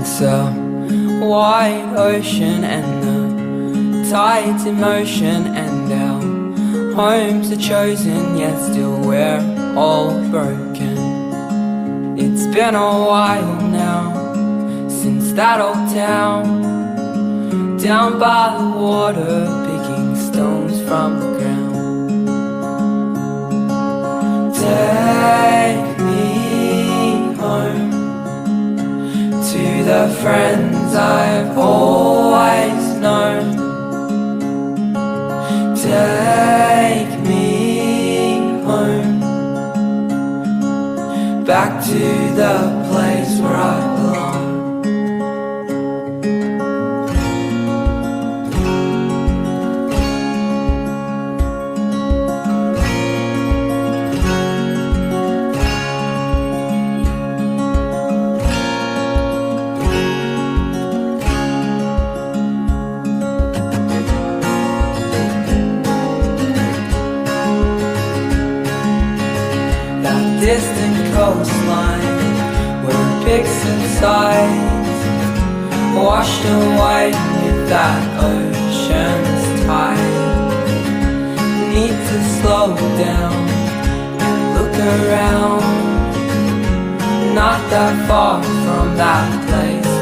It's a wide ocean and the tides in motion, and our homes are chosen, yet still we're all broken. It's been a while now since that old town, down by the water, picking stones from the ground. Take me home to the friends I've always known. Take me home, back to the place where I belong. Distant coastline where picks and sides washed away with that ocean's tide. Need to slow down and look around. Not that far from that place